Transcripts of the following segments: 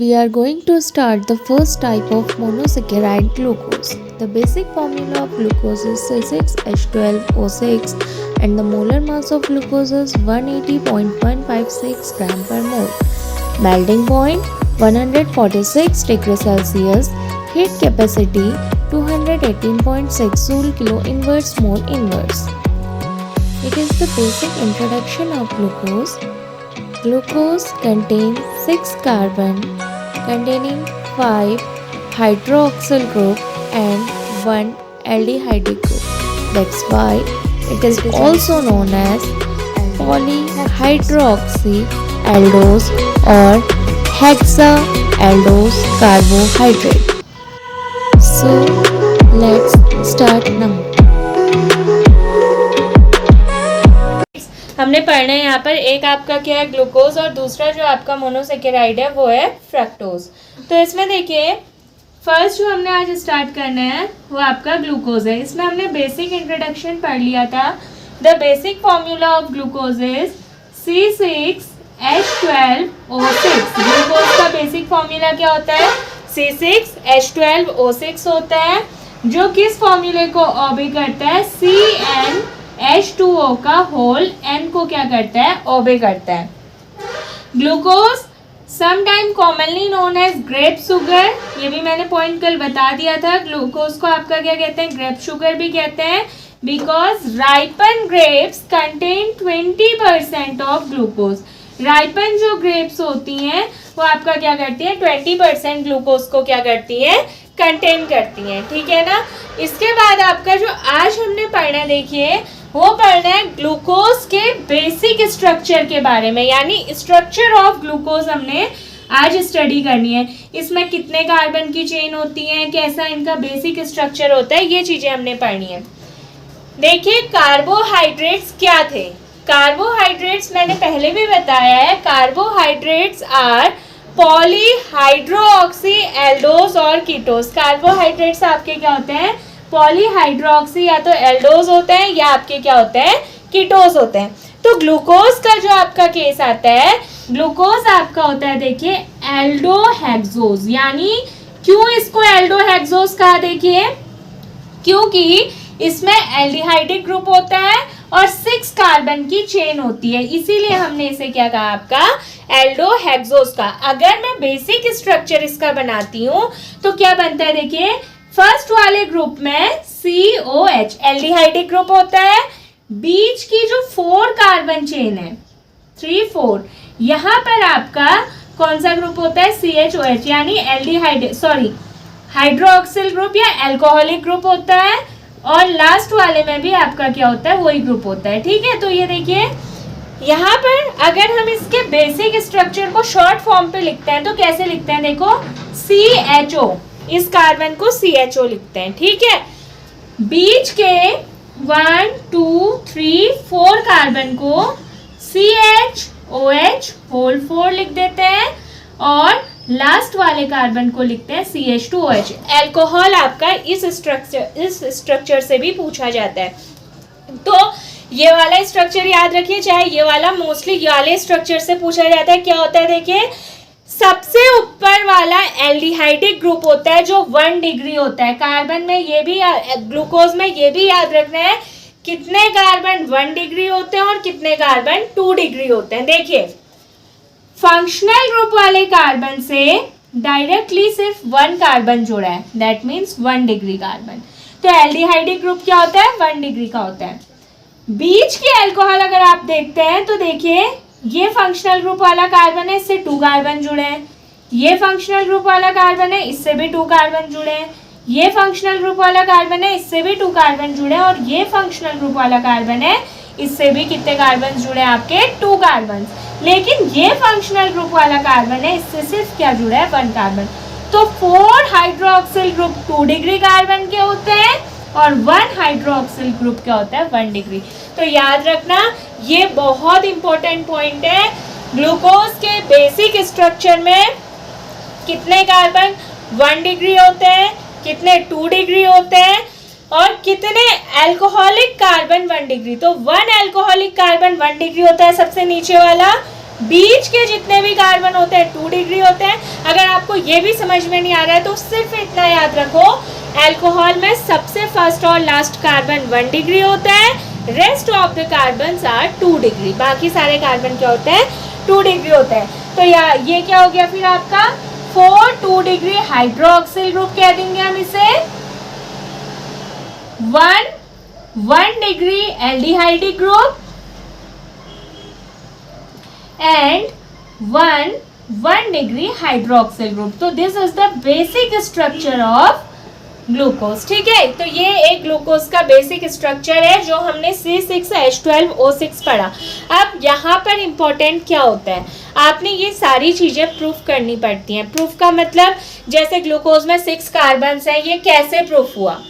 we are going to start the first type of monosaccharide glucose. The basic formula of glucose is C6H12O6 and the molar mass of glucose is 180.156 gram per mole. Melting point 146 degrees Celsius. Heat capacity 218.6 Joule kilo inverse mole inverse. It is the basic introduction of glucose. Glucose contains 6 carbon containing 5 hydroxyl group and 1 aldehyde group. That's why it is also known as polyhydroxyaldose or hexaaldose carbohydrate. So let's start now. हमने पढ़ना है यहाँ पर एक आपका क्या है glucose और दूसरा जो आपका मोनोसेकेराइड है वो है फ्रक्टोज। तो इसमें देखिए फर्स्ट जो हमने आज स्टार्ट करना है वो आपका ग्लूकोज है। इसमें हमने बेसिक इंट्रोडक्शन पढ़ लिया था। The basic formula of glucose is C6H12O6। Glucose का बेसिक फॉर्मूला क्या होता है? C6H12O6 होता है जो किस फॉर्मूले को ओबे करता है? CnH2O का होल N को क्या करता है? ओबे करता है। Glucose sometime commonly known as grape sugar, ये भी मैंने पॉइंट कल बता दिया था। ग्लूकोज को आपका क्या कहते हैं? ग्रेप शुगर भी कहते हैं because ripen grapes contain 20% of glucose. Ripen जो ग्रेप्स होती हैं वो आपका क्या करती है? 20% ग्लूकोज को क्या करती है? कंटेन करती हैं। ठीक है ना। इसके बाद आपका जो आज हमने पढ़ना देखिए वो पढ़ना है ग्लूकोज के बेसिक स्ट्रक्चर के बारे में, यानी स्ट्रक्चर ऑफ ग्लूकोज हमने आज स्टडी करनी है। इसमें कितने कार्बन की चेन होती हैं, कैसा इनका बेसिक स्ट्रक्चर होता है, ये चीजें हमने पढ़नी है। देखिए कार्बोहाइड्रेट्स क्या थे? कार्बोहाइड्रेट्स मैंने पहले भी बताया है, कार्बोहाइड्रेट्स आर पॉलीहाइड्रोक्सी और कीटोस। कार्बोहाइड्रेट्स आपके क्या होते हैं? पॉलीहाइड्रोक्सी या तो एल्डोज होते हैं या आपके क्या होते हैं? कीटोस होते हैं। तो ग्लूकोज का जो आपका केस आता है, ग्लूकोज आपका होता है देखिए एल्डोहेक्सोज। यानी क्यों इसको एल्डोहेक्सोज कहा? देखिए क्योंकि इसमें एल्डिहाइडिक ग्रुप होता है और 6 कार्बन की चेन होती है, इसीलिए हमने इसे क्या कहा? आपका एल्डोहेक्सोज का। अगर मैं बेसिक स्ट्रक्चर इसका बनाती हूँ तो क्या बनता है? देखिए फर्स्ट वाले ग्रुप में COH एल्डिहाइडिक ग्रुप होता है। बीच की जो 4 कार्बन चेन है 3 4, यहाँ पर आपका कौन सा ग्रुप होता है? CHOH यानी हाइड्रोक्सिल ग्रुप या एल्कोहलिक ग्रुप होता है। और लास्ट वाले में भी आपका क्या होता है? वही ग्रुप होता है। ठीक है। तो ये देखिए यहाँ पर अगर हम इसके बेसिक स्ट्रक्चर को शॉर्ट फॉर्म पे लिखते हैं तो कैसे लिखते हैं? देखो CHO, इस कार्बन को CHO लिखते हैं। ठीक है। बीच के 1 2 3 4 कार्बन को CHOH होल 4 लिख देते हैं और लास्ट वाले कार्बन को लिखते हैं CH2OH। एल्कोहल आपका इस स्ट्रक्चर से भी पूछा जाता है। तो ये वाला स्ट्रक्चर याद रखिए, चाहे ये वाला, मोस्टली ये वाले स्ट्रक्चर से पूछा जाता है। क्या होता है? देखिए सबसे ऊपर वाला एल्डिहाइडिक ग्रुप होता है जो 1 डिग्री होता है। कार्बन में ये भी, ग्लूकोज में ये भी याद रखना है कितने कार्बन 1 डिग्री होते हैं और कितने कार्बन 2 डिग्री होते हैं। देखिए फंक्शनल ग्रुप वाले कार्बन से डायरेक्टली सिर्फ 1 कार्बन जुड़ा है, दैट मीन्स 1 डिग्री कार्बन। तो एल्डिहाइडिक ग्रुप क्या होता है? 1 डिग्री का होता है। बीच के अल्कोहल अगर आप देखते हैं तो देखिए ये फंक्शनल ग्रुप वाला कार्बन है, इससे 2 कार्बन जुड़े हैं। ये फंक्शनल ग्रुप वाला कार्बन है, इससे भी 2 कार्बन जुड़े हैं। ये फंक्शनल ग्रुप वाला कार्बन है, इससे भी 2 कार्बन जुड़े हैं। और ये फंक्शनल ग्रुप वाला कार्बन है, इससे भी कितने कार्बन जुड़े हैं? आपके 2 कार्बन। लेकिन ये फंक्शनल ग्रुप वाला कार्बन है, इससे सिर्फ क्या जुड़ा है? 1 कार्बन। तो 4 हाइड्रोक्सिल ग्रुप 2 डिग्री कार्बन के होते हैं और 1 हाइड्रोक्सिल ग्रुप क्या होता है? 1 डिग्री। तो याद रखना ये बहुत इंपॉर्टेंट पॉइंट है। ग्लूकोज के बेसिक स्ट्रक्चर में कितने कार्बन 1 डिग्री होते हैं, कितने 2 डिग्री होते हैं और कितने अल्कोहलिक कार्बन 1 डिग्री। तो 1 अल्कोहलिक कार्बन 1 डिग्री होता है सबसे नीचे वाला, बीच के जितने भी कार्बन होते हैं 2 डिग्री होते हैं। अगर आपको ये भी समझ में नहीं आ रहा है तो सिर्फ इतना याद रखो, अल्कोहल में सबसे फर्स्ट और लास्ट कार्बन 1 डिग्री होता है, rest of the carbon are 2 degree, बाकी सारे कार्बन क्या होते हैं 2 डिग्री होते हैं। तो ये क्या हो गया फिर आपका 4 2 डिग्री हाइड्रोक्सिल ग्रुप कह देंगे हम इसे। 1 degree aldehydic group and 1 degree hydroxyl group। तो this is the basic structure of glucose. ठीक है, तो ये एक ग्लूकोज का बेसिक स्ट्रक्चर है जो हमने C6H12O6 पढ़ा। अब यहाँ पर इम्पोर्टेंट क्या होता है, आपने ये सारी चीज़ें प्रूफ करनी पड़ती हैं। प्रूफ का मतलब जैसे ग्लूकोज में 6 कार्बन्स हैं, ये कैसे प्रूफ हुआ।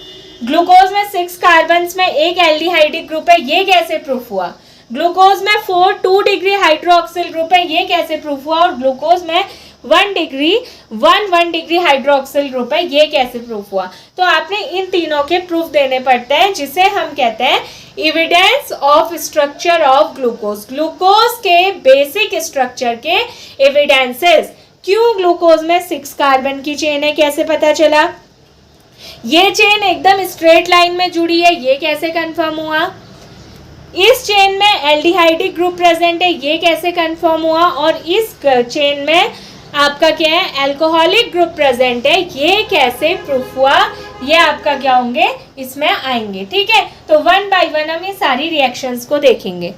ग्लूकोज में 6 कार्बन्स में एक एल्डिहाइडिक ग्रुप है, ये कैसे प्रूफ हुआ। ग्लूकोज में 4 2 डिग्री हाइड्रोक्सिल ग्रुप है, ये कैसे प्रूफ हुआ। और ग्लूकोज में 1 डिग्री हाइड्रोक्सिल ग्रुप है, ये कैसे प्रूफ हुआ। तो आपने इन तीनों के प्रूफ देने पड़ते हैं, जिसे हम कहते हैं evidence of structure of glucose. Glucose के बेसिक स्ट्रक्चर के एविडेंसेस। क्यों ग्लूकोज में 6 कार्बन की चेन है, कैसे पता चला। ये चेन एकदम स्ट्रेट लाइन में जुड़ी है, ये कैसे कंफर्म हुआ। इस चेन में एल्डिहाइडिक ग्रुप प्रेजेंट है, ये कैसे कंफर्म हुआ। और इस चेन में आपका क्या है अल्कोहलिक ग्रुप प्रेजेंट है, ये कैसे प्रूफ हुआ। ये आपका क्या होंगे इसमें आएंगे। ठीक है, तो 1 बाय 1 हम ये सारी रिएक्शंस को देखेंगे।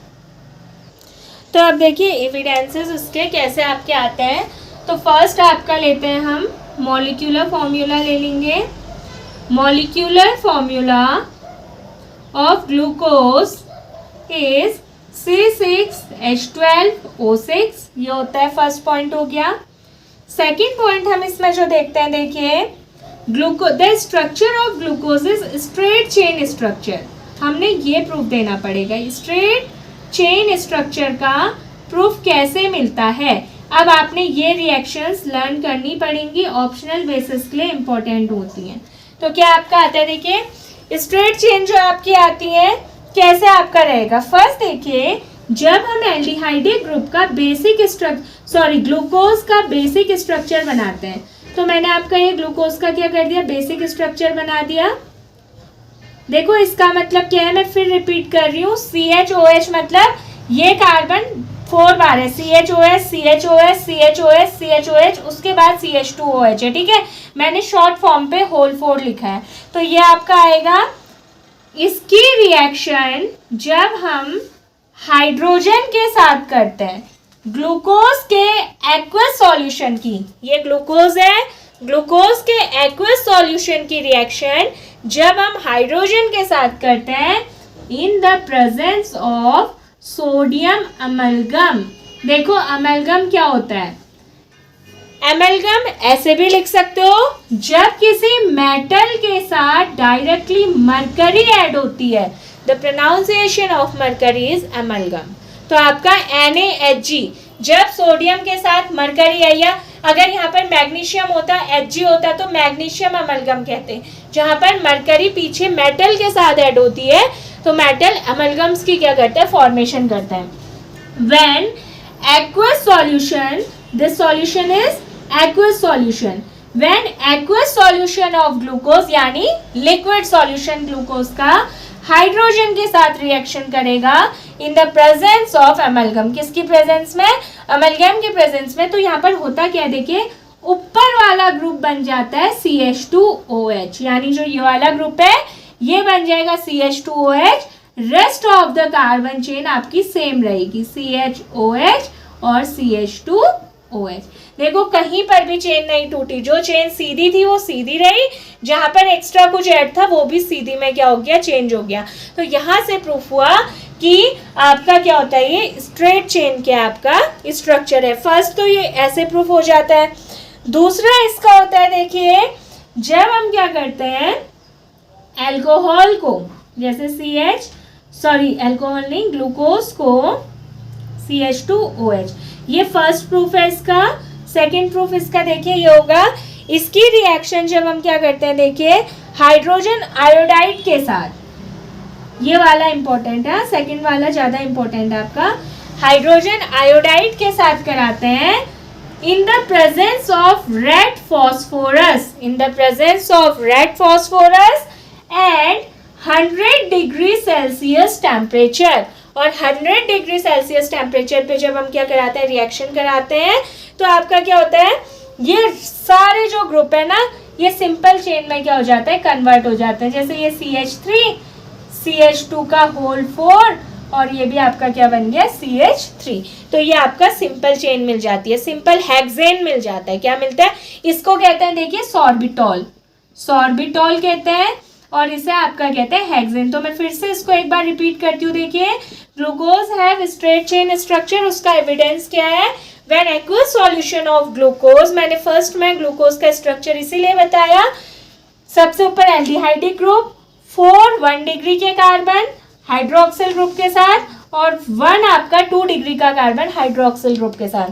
तो अब देखिए एविडेंसेस उसके कैसे आपके आते हैं। तो फर्स्ट आपका लेते हैं हम मॉलिक्यूलर फॉर्मूला ले लेंगे। Molecular formula of glucose is C6H12O6, ये होता है फर्स्ट पॉइंट हो गया। सेकेंड पॉइंट हम इसमें जो देखते हैं, देखिए the structure of glucose is straight chain structure. हमने ये प्रूफ देना पड़ेगा, स्ट्रेट चेन स्ट्रक्चर का प्रूफ कैसे मिलता है। अब आपने ये रिएक्शंस लर्न करनी पड़ेंगी, ऑप्शनल बेसिस के लिए इंपॉर्टेंट होती हैं। तो क्या आपका आता है, देखिए स्ट्रेट चेन जो आपकी आती है कैसे आपका रहेगा। फर्स्ट देखिए, जब हम एल्डिहाइडिक ग्रुप का ग्लूकोज का बेसिक स्ट्रक्चर बनाते हैं, तो मैंने आपका ये ग्लूकोज का क्या कर दिया, बेसिक स्ट्रक्चर बना दिया। देखो इसका मतलब क्या है, मैं फिर रिपीट कर रही हूँ। CHOH मतलब ये कार्बन 4 बार है, CHOH CHOH CHOH CHOH, उसके बाद CH2OH है। ठीक है, मैंने शॉर्ट फॉर्म पे होल 4 लिखा है। तो ये आपका आएगा। इसकी रिएक्शन जब हम हाइड्रोजन के साथ करते हैं, ग्लूकोज के एक्वस सॉल्यूशन की, ये ग्लूकोज है, ग्लूकोज के एक्वस सॉल्यूशन की रिएक्शन जब हम हाइड्रोजन के साथ करते हैं in the presence of sodium amalgam. देखो अमलगम क्या होता है, एमलगम ऐसे भी लिख सकते हो, जब किसी मेटल के साथ डायरेक्टली मरकरी ऐड होती है, the pronunciation of mercury is amalgam. तो आपका NaHG, जब सोडियम के साथ मरकरी है, या अगर यहाँ पर मैग्नीशियम होता Hg होता तो मैग्नीशियम अमलगम कहते हैं। जहाँ पर मरकरी पीछे मेटल के साथ ऐड होती है तो मेटल अमलगम्स की क्या करता है, फॉर्मेशन करता है। When aqueous solution, this solution is aqueous solution। when aqueous solution of glucose यानी liquid solution ग्लूकोज का हाइड्रोजन के साथ रिएक्शन करेगा इन द प्रेजेंस ऑफ अमलगम। किसकी प्रेजेंस में, अमलगम के प्रेजेंस में। तो यहाँ पर होता क्या है, देखिए ऊपर वाला ग्रुप बन जाता है CH2OH, यानी जो ये वाला ग्रुप है ये बन जाएगा CH2OH। Rest of the carbon chain आपकी सेम रहेगी, CHOH और CH2OH। देखो कहीं पर भी चेन नहीं टूटी, जो चेन सीधी थी वो सीधी रही, जहां पर एक्स्ट्रा कुछ ऐड था वो भी सीधी में क्या हो गया, चेंज हो गया। तो यहां से प्रूफ हुआ कि आपका क्या होता है, ये स्ट्रेट चेन के आपका स्ट्रक्चर है। फर्स्ट तो ये ऐसे प्रूफ हो जाता है। दूसरा इसका होता है, देखिए जब हम क्या करते हैं अल्कोहल को, जैसे अल्कोहल नहीं, ग्लूकोज को CH2OH, ये फर्स्ट प्रूफ है इसका। सेकंड प्रूफ इसका देखिए ये होगा, इसकी रिएक्शन जब हम क्या करते हैं, देखिए हाइड्रोजन आयोडाइड के साथ, ये वाला इंपॉर्टेंट है, सेकंड वाला ज़्यादा इंपॉर्टेंट है आपका। हाइड्रोजन आयोडाइड के साथ कराते हैं in the presence of red phosphorus, in the presence of red phosphorus and 100 degree Celsius temperature. और 100 डिग्री सेल्सियस टेम्परेचर पे जब हम क्या कराते हैं, रिएक्शन कराते हैं, तो आपका क्या होता है, ये सारे जो ग्रुप है ना, ये सिंपल चेन में क्या हो जाता है, कन्वर्ट हो जाता है। जैसे ये CH3, CH2 का होल 4 और ये भी आपका क्या बन गया, CH3। तो ये आपका सिंपल चेन मिल जाती है, सिंपल हेक्सेन मिल जाता है। क्या मिलता है, इसको कहते हैं देखिए सॉर्बिटॉल, सॉर्बिटॉल कहते हैं, और इसे आपका कहते हैं हेक्सेन। तो मैं फिर से इसको एक बार रिपीट करती हूँ। देखिए, glucose have straight chain structure, उसका एविडेंस क्या है, when aqueous solution of glucose, मैंने फर्स्ट में ग्लूकोज का स्ट्रक्चर इसीलिए बताया, सबसे ऊपर एल्डिहाइडिक ग्रुप, 4 1 डिग्री के कार्बन हाइड्रोक्सिल ग्रुप के साथ, और 1 आपका 2 डिग्री का कार्बन हाइड्रोक्सिल ग्रुप के साथ।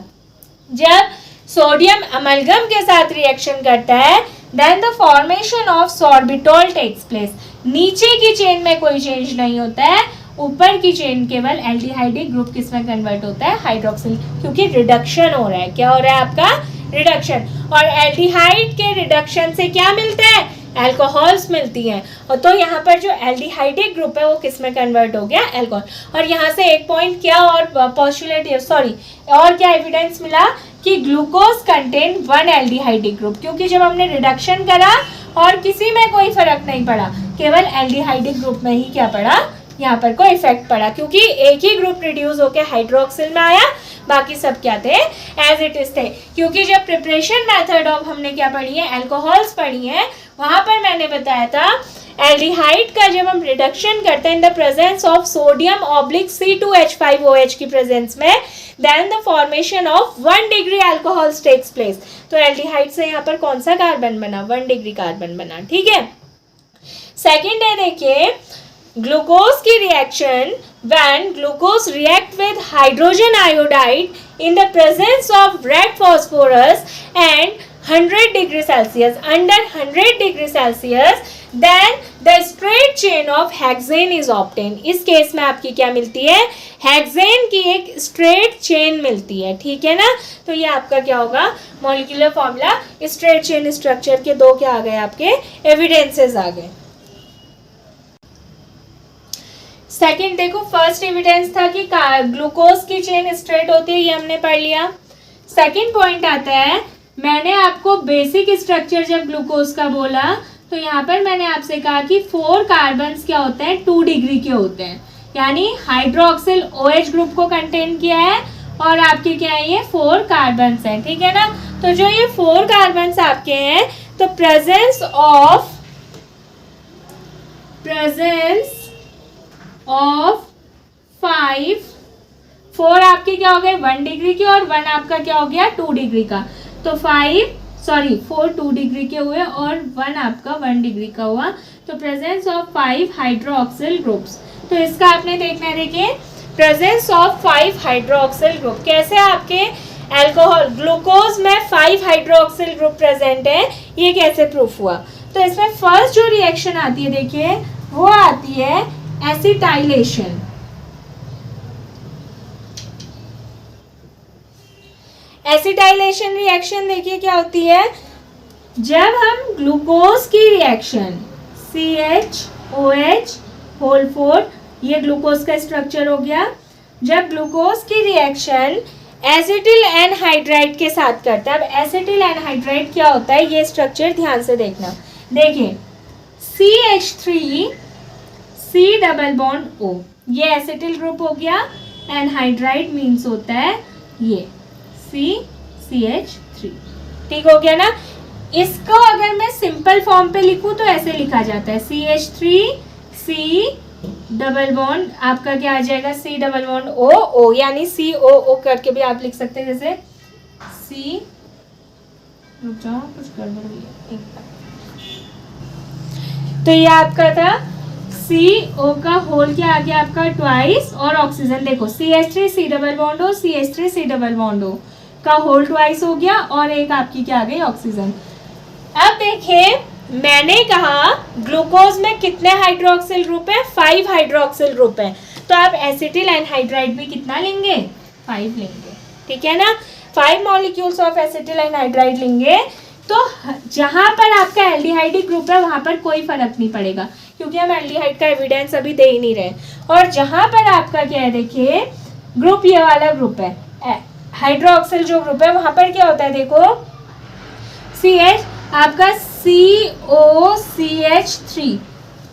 जब सोडियम अमलगम के साथ रिएक्शन करता है, then the formation of sorbitol takes place. नीचे की चेन में कोई चेंज नहीं होता है, ऊपर की चेन केवल एल्डिहाइडिक ग्रुप किसमें कन्वर्ट होता है, हाइड्रोक्सिल, क्योंकि रिडक्शन हो रहा है। क्या हो रहा है आपका, रिडक्शन। और एल्डिहाइड के रिडक्शन से क्या मिलता है, एल्कोहल्स मिलती हैं। और तो यहाँ पर जो एल्डिहाइडिक ग्रुप है वो किस में कन्वर्ट हो गया, एल्कोहल। और यहाँ से एक पॉइंट क्या और पोस्टुलेट, सॉरी, और क्या एविडेंस मिला कि ग्लूकोज कंटेन 1 एल्डिहाइडिक ग्रुप, क्योंकि जब हमने रिडक्शन करा और किसी में कोई फर्क नहीं पड़ा, केवल एल्डिहाइडिक ग्रुप में ही क्या पड़ा, यहाँ पर कोई इफेक्ट पड़ा, क्योंकि एक ही ग्रुप रिड्यूस होकर हाइड्रोक्सिल में आया, बाकी सब क्या थे, एज इट इज थे। क्योंकि जब प्रिपरेशन मेथड ऑफ हमने क्या पढ़ी है, एल्कोहल्स पढ़ी है, वहां पर मैंने बताया था एल्डिहाइड का जब हम रिडक्शन करते हैं in the presence of sodium oblique C2H5OH की प्रेजेंस में, then the formation of 1 degree alcohols takes place. तो एल्डिहाइड से यहाँ पर कौन सा कार्बन बना, 1 डिग्री कार्बन बना। ठीक है, सेकेंड है, देखिए ग्लूकोज की reaction, when glucose react with hydrogen iodide in the presence of red phosphorus and 100 degree celsius, under 100 degree celsius, then the straight chain of hexane is obtain. इस case में आपकी क्या मिलती है, हेक्सेन की एक स्ट्रेट चेन मिलती है। ठीक है ना, तो ये आपका क्या होगा, molecular formula, straight chain structure के 2 क्या आ गए, आपके एविडेंसेस आ गए। सेकेंड देखो, फर्स्ट एविडेंस था कि ग्लूकोज की चेन स्ट्रेट होती है, ये हमने पढ़ लिया। सेकेंड पॉइंट आता है, मैंने आपको बेसिक स्ट्रक्चर जब ग्लूकोज का बोला, तो यहाँ पर मैंने आपसे कहा कि 4 कार्बन्स क्या होते हैं, 2 डिग्री के होते हैं, यानी हाइड्रोक्सिल OH ग्रुप को कंटेन किया है, और आपके क्या है, ये 4 कार्बन्स हैं। ठीक है ना, तो जो ये 4 कार्बन्स आपके हैं, तो प्रेजेंस ऑफ 4 आपके क्या हो गए, 1 डिग्री के, और 1 आपका क्या हो गया, 2 डिग्री का। तो 4 2 डिग्री के हुए और 1 आपका 1 डिग्री का हुआ। तो प्रेजेंस ऑफ 5 हाइड्रोक्सिल ग्रुप्स। तो इसका आपने देखना है, देखिए प्रेजेंस ऑफ 5 हाइड्रोक्सिल ग्रुप, कैसे आपके एल्कोहल ग्लूकोज में 5 हाइड्रोक्सिल ग्रुप प्रेजेंट है, ये कैसे प्रूफ हुआ। तो इसमें फर्स्ट जो रिएक्शन आती है, देखिए वो आती है एसिटाइलेशन। एसिटाइलेशन रिएक्शन देखिए क्या होती है, जब हम ग्लूकोज की रिएक्शन CHOH होल 4, ये ग्लूकोज का स्ट्रक्चर हो गया, जब ग्लूकोज की रिएक्शन एसिटिल एनहाइड्राइड के साथ करता है। अब एसिटिल एनहाइड्राइड क्या होता है, ये स्ट्रक्चर ध्यान से देखना। देखिए CH3 C double bond O, ये एसिटिल ग्रुप हो गया, एनहाइड्राइड मीन्स होता है ये CH3। ठीक हो गया ना। इसको अगर मैं सिंपल फॉर्म पे लिखूं तो ऐसे लिखा जाता है CH3 C डबल बॉन्ड, आपका क्या आ जाएगा, C डबल बॉन्ड O, यानी COO करके भी आप लिख सकते हैं, जैसे C, रुक जाओ कुछ गड़बड़ हुई है, तो ये आपका था CO का होल क्या आ गया आपका ट्वाइस, और ऑक्सीजन देखो CH3 C double bond O, CH3 C double bond O का होल ट्वाइस हो गया, और एक आपकी क्या आ गई, ऑक्सीजन। अब देखिए मैंने कहा ग्लूकोज में कितने हाइड्रोक्सिल ग्रुप है, 5 हाइड्रोक्सिल ग्रुप है, तो आप एसिटिल एनहाइड्राइड भी कितना लेंगे, 5 लेंगे, ठीक है ना। 5 मॉलिक्यूल्स ऑफ एसिटिल एनहाइड्राइड लेंगे तो जहाँ पर आपका एल्डिहाइडिक ग्रुप है वहाँ पर कोई फर्क नहीं पड़ेगा, क्योंकि हम एल्डिहाइड का एविडेंस अभी दे ही नहीं रहे। और जहाँ पर आपका क्या है, देखिए ग्रुप ये वाला ग्रुप है, हाइड्रोक्सिल जो ग्रुप है, वहाँ पर क्या होता है, देखो CH आपका COCH3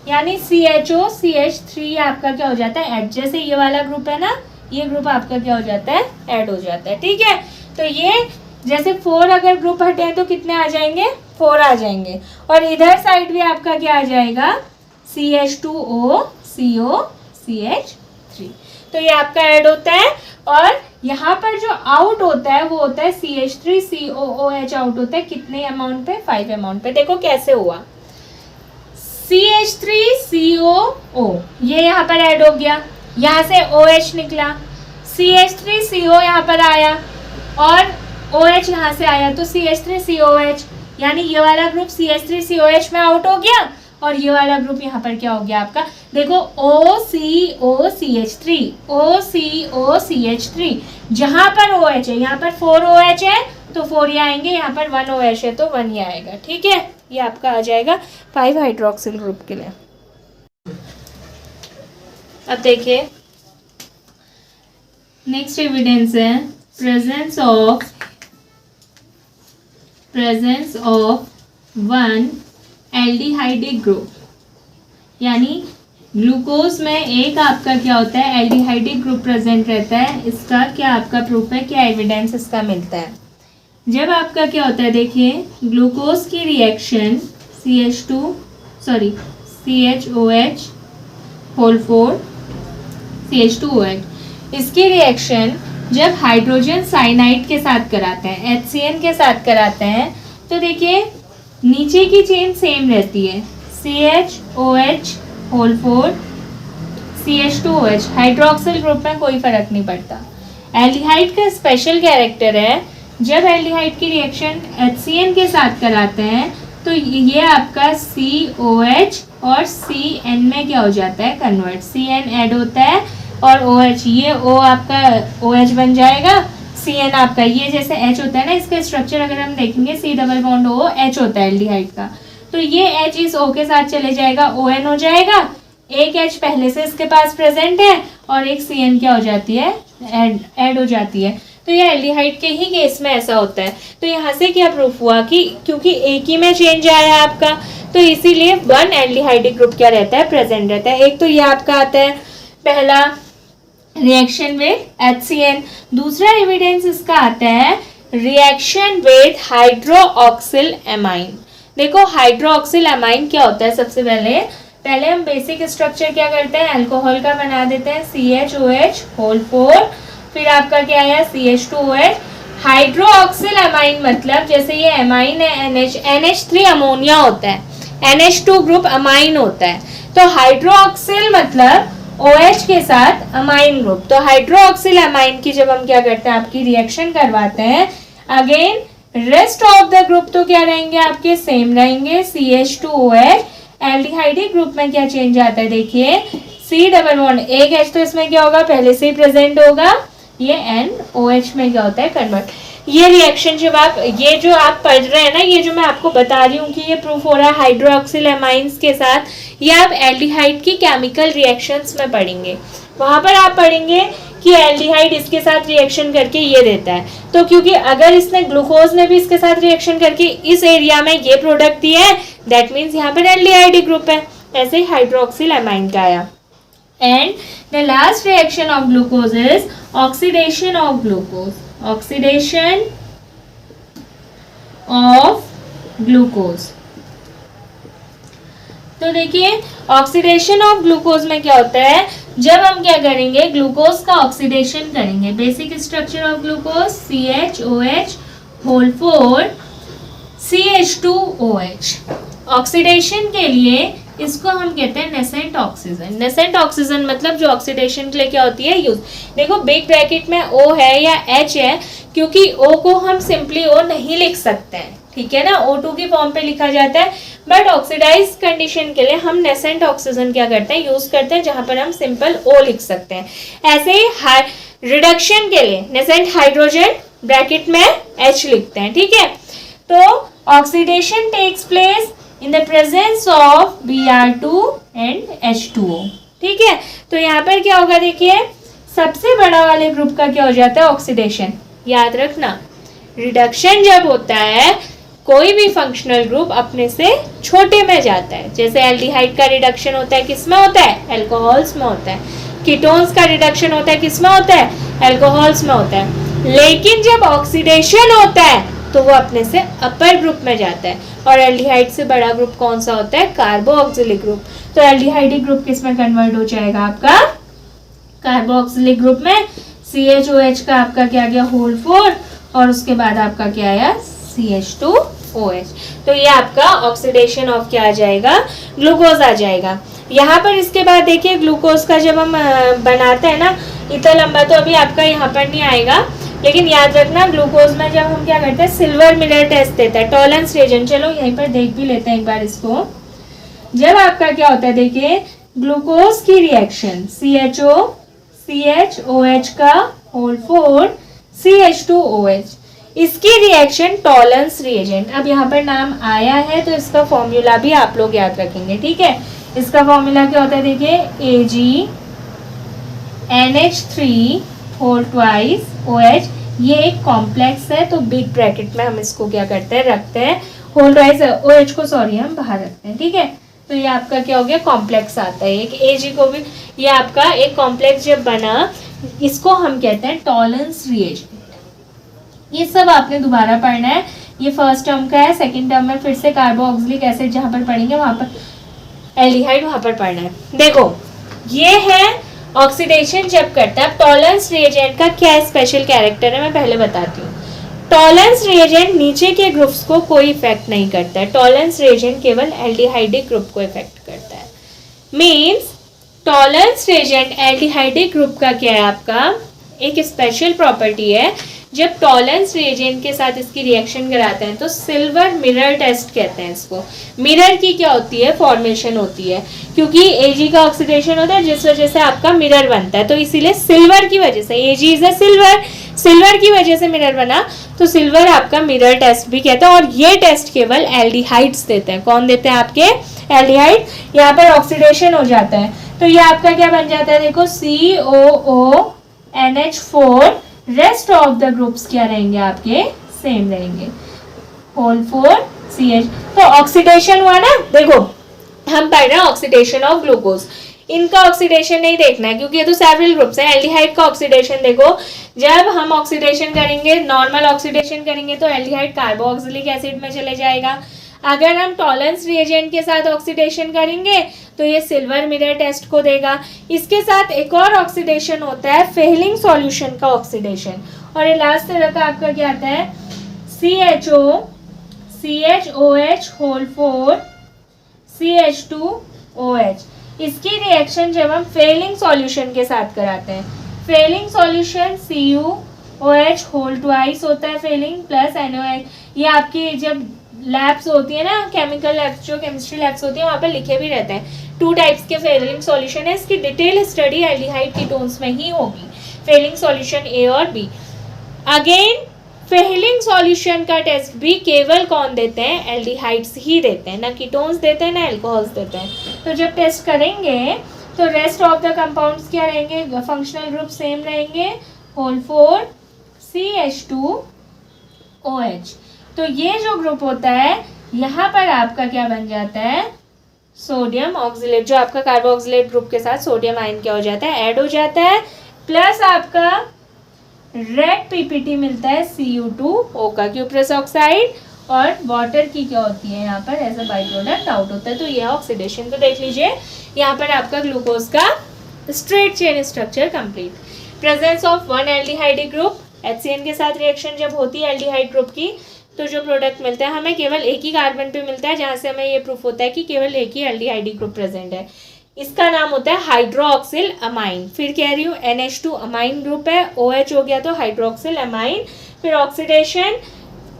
यानी CHO CH3 आपका क्या हो जाता है, ऐड। जैसे ये वाला ग्रुप है ना, ये ग्रुप आपका क्या हो जाता है, ऐड हो जाता है, ठीक है। तो ये जैसे 4 अगर ग्रुप हटे हैं तो कितने आ जाएंगे, 4 आ जाएंगे। और इधर साइड भी आपका क्या आ जाएगा, CH2O CO CH3। तो ये आपका ऐड होता है। और यहाँ पर जो आउट होता है वो होता है CH3 COOH आउट होता है कितने अमाउंट पे, 5 अमाउंट पे। देखो कैसे हुआ, CH3CO ये यहाँ पर ऐड हो गया, यहाँ से OH निकला, CH3CO यहाँ पर आया और OH यहाँ से आया, तो CH3COH यानी ये वाला ग्रुप CH3COH में आउट हो गया और ये वाला ग्रुप यहाँ पर क्या हो गया आपका, देखो OCOCH3 OCOCH3। जहाँ पर OH है यहाँ पर 4 OH है तो 4 ही आएंगे, यहाँ पर 1 OH है तो 1 ही आएगा, ठीक है। ये आपका आ जाएगा 5 हाइड्रोक्सिल ग्रुप के लिए। अब देखिए नेक्स्ट एविडेंस है प्रेजेंस ऑफ 1 एल्डिहाइडिक ग्रुप, यानी ग्लूकोज में एक आपका क्या होता है, एल्डिहाइडिक ग्रुप प्रेजेंट रहता है। इसका क्या आपका प्रूफ है, क्या एविडेंस इसका मिलता है। जब आपका क्या होता है, देखिए ग्लूकोज की रिएक्शन CHOH होल 4 CH2OH, इसकी रिएक्शन जब हाइड्रोजन साइनाइड के साथ कराते हैं, HCN के साथ कराते हैं, तो देखिए नीचे की चेन सेम रहती है, CHOH whole 4 CH2OH। Hydroxyl group में कोई फर्क नहीं पड़ता। एल्डिहाइड का स्पेशल कैरेक्टर है, जब एल्डिहाइड की रिएक्शन HCN के साथ कराते हैं तो ये आपका COH और CN में क्या हो जाता है, कन्वर्ट। CN ऐड होता है और OH, ये O आपका OH बन जाएगा, CN आपका ये जैसे H होता है ना, इसका स्ट्रक्चर अगर हम देखेंगे C double bond O H होता है एल्डिहाइड का, तो ये H इस O के साथ चले जाएगा, ON हो जाएगा। एक H पहले से इसके पास प्रेजेंट है और एक CN क्या हो जाती है, ऐड हो जाती है। तो ये एल्डिहाइड के ही केस में ऐसा होता है। तो यहाँ से क्या प्रूफ हुआ कि क्योंकि एक ही में चेंज आया आपका, तो इसीलिए 1 एल्डिहाइडिक ग्रुप क्या रहता है, प्रेजेंट रहता है। एक तो ये आपका आता है पहला रिएक्शन विद HCN, दूसरा एविडेंस इसका आता है रिएक्शन विद हाइड्रोक्सिल एमाइन। देखो हाइड्रोक्सिल एमाइन क्या होता है, सबसे पहले हम बेसिक स्ट्रक्चर क्या करते हैं, अल्कोहल का बना देते हैं, CHOH होल 4, फिर आपका क्या है CH2OH। हाइड्रोक्सिल एमाइन मतलब जैसे ये एमाइन है NH3 अमोनिया होता है, NH2 ग्रुप अमाइन होता है, तो हाइड्रोक्सिल मतलब OH के साथ अमाइन ग्रुप। तो हाइड्रोक्सिल अमाइन की जब हम क्या करते हैं, आपकी रिएक्शन करवाते हैं, again rest of the group तो क्या रहेंगे, आपके सेम रहेंगे, CH2OH। एल्डिहाइडिक ग्रुप में क्या चेंज आता है, देखिए C डबल बॉन्ड, एक H तो इसमें क्या होगा, पहले से ही प्रेजेंट होगा, ये NOH में क्या होता है, कन्वर्ट। ये रिएक्शन जब आप ये जो आप पढ़ रहे हैं ना, ये जो मैं आपको बता रही हूँ कि ये प्रूफ हो रहा है हाइड्रोक्सिल एमाइंस के साथ, ये आप एल्डिहाइड की केमिकल रिएक्शंस में पढ़ेंगे। वहाँ पर आप पढ़ेंगे कि एल्डिहाइड इसके साथ रिएक्शन करके ये देता है, तो क्योंकि अगर इसने ग्लूकोज ने भी इसके साथ रिएक्शन करके इस एरिया में ये प्रोडक्ट दिया है, दैट मीन्स यहाँ पर एल्डिहाइडिक ग्रुप है। ऐसे ही हाइड्रोक्सिल एमाइन का आया। And the last reaction of glucose is oxidation of glucose. Oxidation of glucose. तो देखिए ऑक्सीडेशन ऑफ ग्लूकोज में क्या होता है, जब हम क्या करेंगे, ग्लूकोज का ऑक्सीडेशन करेंगे। Basic structure of glucose CHOH whole 4 CH2OH। Oxidation के लिए इसको हम कहते हैं नेसेंट ऑक्सीजन। नेसेंट ऑक्सीजन मतलब जो ऑक्सीडेशन के लिए क्या होती है, यूज। देखो बिग ब्रैकेट में O है या H है, क्योंकि O को हम सिंपली O नहीं लिख सकते हैं, ठीक है ना, O2 की फॉर्म पे लिखा जाता है, बट ऑक्सीडाइज कंडीशन के लिए हम नेसेंट ऑक्सीजन क्या करते हैं, यूज करते हैं, जहां पर हम सिंपल O लिख सकते हैं। ऐसे ही रिडक्शन के लिए नेसेंट हाइड्रोजन ब्रैकेट में H लिखते हैं, ठीक है। तो oxidation takes place in the presence of Br2 and H2O, ठीक है। तो यहाँ पर क्या होगा, देखिए सबसे बड़ा वाले ग्रुप का क्या हो जाता है, ऑक्सीडेशन। याद रखना, रिडक्शन जब होता है कोई भी फंक्शनल ग्रुप अपने से छोटे में जाता है। जैसे एल्डिहाइड का रिडक्शन होता है, किस में होता है, एल्कोहल्स में होता है। कीटोन्स का रिडक्शन होता है, किस में होता है, एल्कोहल्स में होता है। लेकिन जब ऑक्सीडेशन होता है तो वो अपने से अपर ग्रुप में जाता है। और एल्डिहाइड से बड़ा ग्रुप कौन सा होता है, कार्बोक्सिलिक ग्रुप। तो एल्डिहाइडिक ग्रुप किस में कन्वर्ट हो जाएगा, आपका कार्बोक्सिलिक ग्रुप में। CHOH का आपका क्या गया, होल 4, और उसके बाद आपका क्या आया, CH2OH। तो ये आपका ऑक्सीडेशन ऑफ क्या आ जाएगा, ग्लूकोज आ जाएगा। यहाँ पर इसके बाद देखिए ग्लूकोज का जब हम बनाते हैं ना, इतना लंबा तो अभी आपका यहाँ पर नहीं आएगा, लेकिन याद रखना ग्लूकोज में जब हम क्या करते हैं, सिल्वर मिरर टेस्ट देता है, टॉलरेंस रिएजेंट। चलो यहीं पर देख भी लेते हैं एक बार इसको। जब आपका क्या होता है, देखिए ग्लूकोज की रिएक्शन CHOH का होल 4 CH2OH, इसकी रिएक्शन टॉलरेंस रिएजेंट। अब यहाँ पर नाम आया है तो इसका फॉर्मूला भी आप लोग याद रखेंगे, ठीक है। इसका फॉर्मूला क्या होता है, देखिए AgNH3 होल ट्वाइस OH। ये एक कॉम्प्लेक्स है तो बिग ब्रैकेट में हम इसको क्या करते हैं, रखते हैं। होल ट्वाइस OH को सॉरी हम बाहर रखते हैं, ठीक है। तो ये आपका क्या हो गया, कॉम्प्लेक्स आता है। एक Ag को भी, ये आपका एक कॉम्प्लेक्स जब बना, इसको हम कहते हैं टॉलरेंस रिएजेंट। ये सब आपने दोबारा पढ़ना है। ये फर्स्ट टर्म का है, सेकंड टर्म में फिर से कार्बोक्सिलिक एसिड जहाँ पर पढ़ेंगे वहाँ पर एल्डिहाइड वहाँ पर पढ़ना है। देखो ये है ऑक्सीडेशन जब करता है। टॉलरेंस रिएजेंट का क्या स्पेशल कैरेक्टर है मैं पहले बताती हूँ। टॉलरेंस रिएजेंट नीचे के ग्रुप्स को कोई इफेक्ट नहीं करता है। टॉलरेंस रिएजेंट केवल एल्डिहाइडिक ग्रुप को इफेक्ट करता है। Means tolerance reagent aldehydic group का क्या है, आपका एक स्पेशल प्रॉपर्टी है। जब टॉलरेंस रिएजेंट के साथ इसकी रिएक्शन कराते हैं तो सिल्वर मिरर टेस्ट कहते हैं इसको। मिरर की क्या होती है, फॉर्मेशन होती है, क्योंकि Ag का ऑक्सीडेशन होता है जिस वजह से आपका मिरर बनता है। तो इसीलिए सिल्वर की वजह से, Ag is a silver, silver की वजह से मिरर बना, तो सिल्वर आपका मिरर टेस्ट भी कहता है। और ये टेस्ट केवल एल्डिहाइड्स देते हैं। कौन देते हैं, आपके एल्डिहाइड। यहाँ पर ऑक्सीडेशन हो जाता है तो ये आपका क्या बन जाता है, देखो COONH4। Rest of the groups क्या रहेंगे, आपके सेम रहेंगे, होल 4 CH। तो ऑक्सीडेशन हुआ ना, देखो हम पढ़ रहे हैं ऑक्सीडेशन ऑफ ग्लूकोज। इनका ऑक्सीडेशन नहीं देखना है क्योंकि ये तो सेवरल ग्रुप्स हैं। एल्डिहाइड का ऑक्सीडेशन देखो, जब हम ऑक्सीडेशन करेंगे, नॉर्मल ऑक्सीडेशन करेंगे तो एल्डिहाइड कार्बोक्सिलिक एसिड में चले जाएगा। अगर हम टॉलरेंस रिएजेंट के साथ ऑक्सीडेशन करेंगे तो ये सिल्वर मिरर टेस्ट को देगा। इसके साथ एक और ऑक्सीडेशन होता है, फेलिंग सॉल्यूशन का ऑक्सीडेशन। और ये लास्ट तरह का आपका क्या आता है, CHOH होल 4 CH2OH। इसकी रिएक्शन जब हम फेलिंग सॉल्यूशन के साथ कराते हैं, Fehling solution CuOH whole twice होता है फेलिंग प्लस NaOH। ये आपकी जब लैब्स होती है ना, केमिकल लैब्स, जो केमिस्ट्री लैब्स होती है वहाँ पर लिखे भी रहते हैं 2 टाइप्स के फेलिंग सॉल्यूशन है। इसकी डिटेल स्टडी एल्डिहाइड कीटोन्स में ही होगी, फेलिंग सॉल्यूशन A और B। अगेन फेलिंग सॉल्यूशन का टेस्ट भी केवल कौन देते हैं, एल्डिहाइड्स ही देते हैं, ना कीटोन्स देते हैं ना अल्कोहल्स देते हैं। तो जब टेस्ट करेंगे तो रेस्ट ऑफ द कंपाउंड्स क्या रहेंगे, फंक्शनल ग्रुप सेम रहेंगे, होल 4 CH2OH। तो ये जो ग्रुप होता है यहाँ पर आपका क्या बन जाता है, सोडियम ऑक्सिलेट। जो आपका कार्बोक्सिलेट ग्रुप के साथ सोडियम आयन क्या हो जाता है, ऐड हो जाता है, प्लस आपका रेड पीपीटी मिलता है Cu2O का, क्यूप्रस ऑक्साइड, और वाटर की क्या होती है यहाँ पर as a by product out होता है। तो यह ऑक्सीडेशन। तो देख लीजिए यहाँ पर आपका ग्लूकोज का straight chain structure complete. Presence of 1 aldehydic group, HCN के साथ रिएक्शन जब होती है एल्डिहाइड ग्रुप की तो जो प्रोडक्ट मिलता है हमें केवल एक ही कार्बन पे मिलता है, जहाँ से हमें ये प्रूफ होता है कि केवल एक ही एल्डिहाइडिक ग्रुप प्रेजेंट है। इसका नाम होता है हाइड्रोक्सिल अमाइन। फिर कह रही हूँ NH2 अमाइन ग्रुप है, OH हो गया तो हाइड्रोक्सिल अमाइन। फिर ऑक्सीडेशन,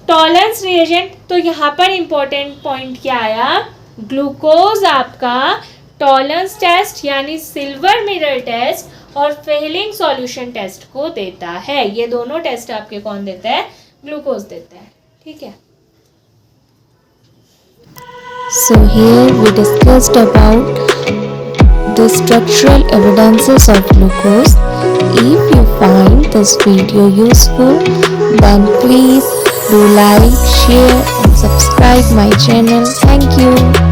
टॉलरेंस रिएजेंट। तो यहाँ पर इंपॉर्टेंट पॉइंट क्या आया, ग्लूकोज आपका टॉलरेंस टेस्ट यानी सिल्वर मिरर टेस्ट और फेलिंग सॉल्यूशन टेस्ट को देता है। ये दोनों टेस्ट आपके कौन देता है? ग्लूकोज देता है। ठीक है। So here we discussed about the structural evidences of glucose. If you find this video useful, then please do like, share and subscribe my channel. Thank you.